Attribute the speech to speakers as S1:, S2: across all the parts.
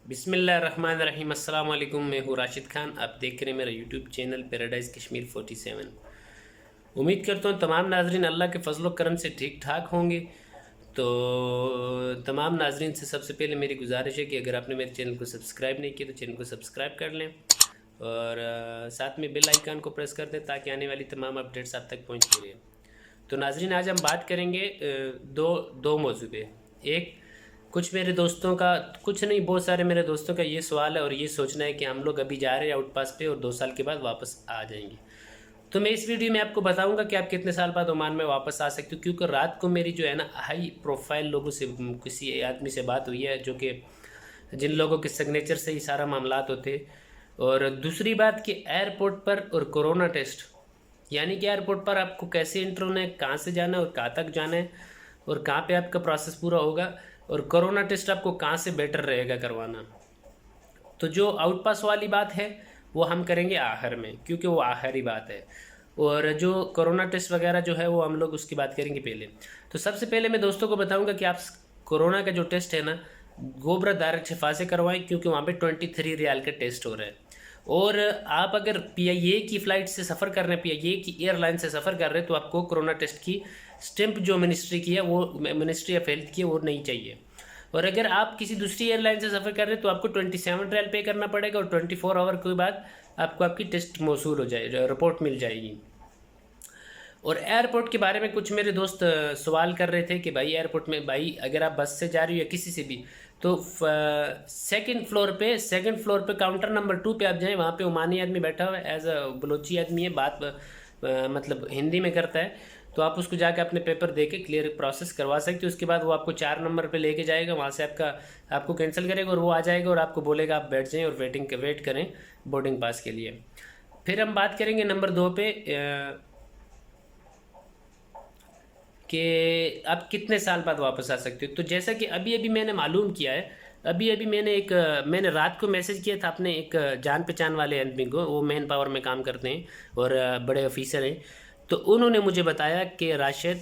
S1: बिस्मिल्लाहिर्रहमानिर्रहीम। अस्सलाम वालेकुम। मैं हूँ राशिद खान। आप देख रहे हैं मेरा यूट्यूब चैनल पैराडाइज कश्मीर 47। उम्मीद करता हूँ तमाम नाजरीन अल्लाह के फजल करम से ठीक ठाक होंगे। तो तमाम नाजरीन से सबसे पहले मेरी गुजारिश है कि अगर आपने मेरे चैनल को सब्सक्राइब नहीं किया तो चैनल को सब्सक्राइब कर लें और साथ में बेल आइकन को प्रेस कर दें ताकि आने वाली तमाम अपडेट्स आप तक पहुँचती रहे। तो नाजरीन आज हम बात करेंगे दो दो मौजू पे। एक, कुछ मेरे दोस्तों का, कुछ नहीं बहुत सारे मेरे दोस्तों का ये सवाल है और ये सोचना है कि हम लोग अभी जा रहे हैं आउट पास पे और 2 साल के बाद वापस आ जाएंगे। तो मैं इस वीडियो में आपको बताऊंगा कि आप कितने साल बाद ओमान में वापस आ सकते हो, क्योंकि रात को मेरी जो है ना हाई प्रोफाइल लोगों से, किसी आदमी से बात हुई है जो कि जिन लोगों के सिग्नेचर से ही सारा मामलात होते। और दूसरी बात कि एयरपोर्ट पर और कोरोना टेस्ट, यानी कि एयरपोर्ट पर आपको कैसे इंटर होना है, कहाँ से जाना है और कहाँ तक जाना है और कहाँ पे आपका प्रोसेस पूरा होगा, और कोरोना टेस्ट आपको कहाँ से बेटर रहेगा करवाना। तो जो आउट पास वाली बात है वो हम करेंगे आखिर में, क्योंकि वो आखिरी बात है। और जो कोरोना टेस्ट वगैरह जो है वो हम लोग उसकी बात करेंगे पहले। तो सबसे पहले मैं दोस्तों को बताऊंगा कि आप कोरोना का जो टेस्ट है ना गोबरा दारक शफा से करवाएं, क्योंकि वहाँ पे 23 रियाल का टेस्ट हो रहा है। और आप अगर पीआईए की फ़्लाइट से सफ़र कर रहे हैं, पीआईए की एयरलाइन से सफ़र कर रहे हैं, तो आपको कोरोना टेस्ट की स्टैंप जो मिनिस्ट्री की है, वो मिनिस्ट्री ऑफ हेल्थ की है, वो नहीं चाहिए। और अगर आप किसी दूसरी एयरलाइन से सफ़र कर रहे हैं तो आपको 27 रियाल पे करना पड़ेगा और 24 आवर के बाद आपको आपकी टेस्ट मौसूल हो जाए, रिपोर्ट मिल जाएगी। और एयरपोर्ट के बारे में कुछ मेरे दोस्त सवाल कर रहे थे कि भाई एयरपोर्ट में, भाई अगर आप बस से जा रही हो या किसी से भी, तो सेकंड फ्लोर पे काउंटर नंबर 2 पे आप जाएं। वहाँ पे ओमानी आदमी बैठा हुआ है, एज अ बलोची आदमी है, बात मतलब हिंदी में करता है। तो आप उसको जाके अपने पेपर दे के क्लियर प्रोसेस करवा सकते हो। उसके बाद वो आपको 4 नंबर पे लेके जाएगा, वहाँ से आपको कैंसिल करेगा और वो आ जाएगा और आपको बोलेगा आप बैठ जाएं और वेट करें बोर्डिंग पास के लिए। फिर हम बात करेंगे नंबर 2 पे कि आप कितने साल बाद वापस आ सकते हो। तो जैसा कि अभी अभी मैंने मालूम किया है, अभी अभी मैंने रात को मैसेज किया था अपने एक जान पहचान वाले आदमी को, वो मैन पावर में काम करते हैं और बड़े ऑफिसर हैं। तो उन्होंने मुझे बताया कि राशिद,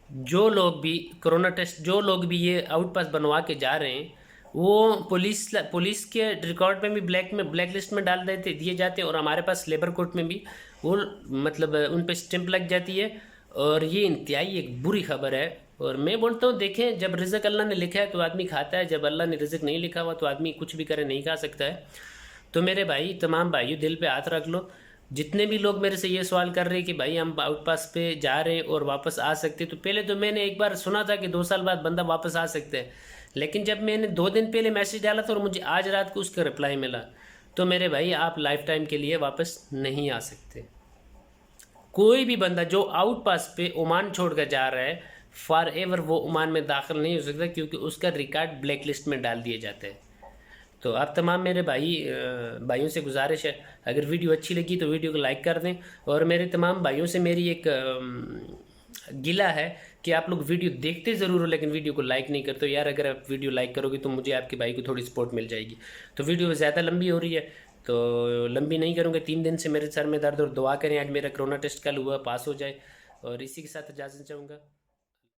S1: जो लोग भी कोरोना टेस्ट, जो लोग भी ये आउट पास बनवा के जा रहे हैं, वो पुलिस के रिकॉर्ड में भी ब्लैक लिस्ट में डाल देते दिए जाते हैं और हमारे पास लेबर कोर्ट में भी वो मतलब उन पर स्टैंप लग जाती है। और ये इंतहाई एक बुरी खबर है। और मैं बोलता हूँ, देखें, जब रिज़्क अल्लाह ने लिखा है तो आदमी खाता है, जब अल्लाह ने रिज़्क नहीं लिखा हुआ तो आदमी कुछ भी करे नहीं खा सकता है। तो मेरे भाई, तमाम भाइयों, दिल पे हाथ रख लो। जितने भी लोग मेरे से ये सवाल कर रहे हैं कि भाई हम आउट पास पे जा रहे हैं और वापस आ सकते हैं, तो पहले तो मैंने एक बार सुना था कि 2 साल बाद बंदा वापस आ सकता है, लेकिन जब मैंने 2 दिन पहले मैसेज डाला था और मुझे आज रात को उसका रिप्लाई मिला, तो मेरे भाई आप लाइफ टाइम के लिए वापस नहीं आ सकते। कोई भी बंदा जो आउट पास पे ओमान छोड़ कर जा रहा है, फॉर एवर वो ओमान में दाखिल नहीं हो सकता, क्योंकि उसका रिकॉर्ड ब्लैक लिस्ट में डाल दिए जाते हैं। तो आप तमाम मेरे भाइयों से गुजारिश है, अगर वीडियो अच्छी लगी तो वीडियो को लाइक कर दें। और मेरे तमाम भाइयों से मेरी एक गिला है कि आप लोग वीडियो देखते ज़रूर हो लेकिन वीडियो को लाइक नहीं करते हो। यार, अगर आप वीडियो लाइक करोगे तो मुझे आपके भाई को थोड़ी सपोर्ट मिल जाएगी। तो वीडियो ज़्यादा लंबी हो रही है तो लंबी नहीं करूँगा। 3 दिन से मेरे सर में दर्द, और दुआ करें आज मेरा कोरोना टेस्ट कल हुआ पास हो जाए। और इसी के साथ इजाज़त चाहूँगा।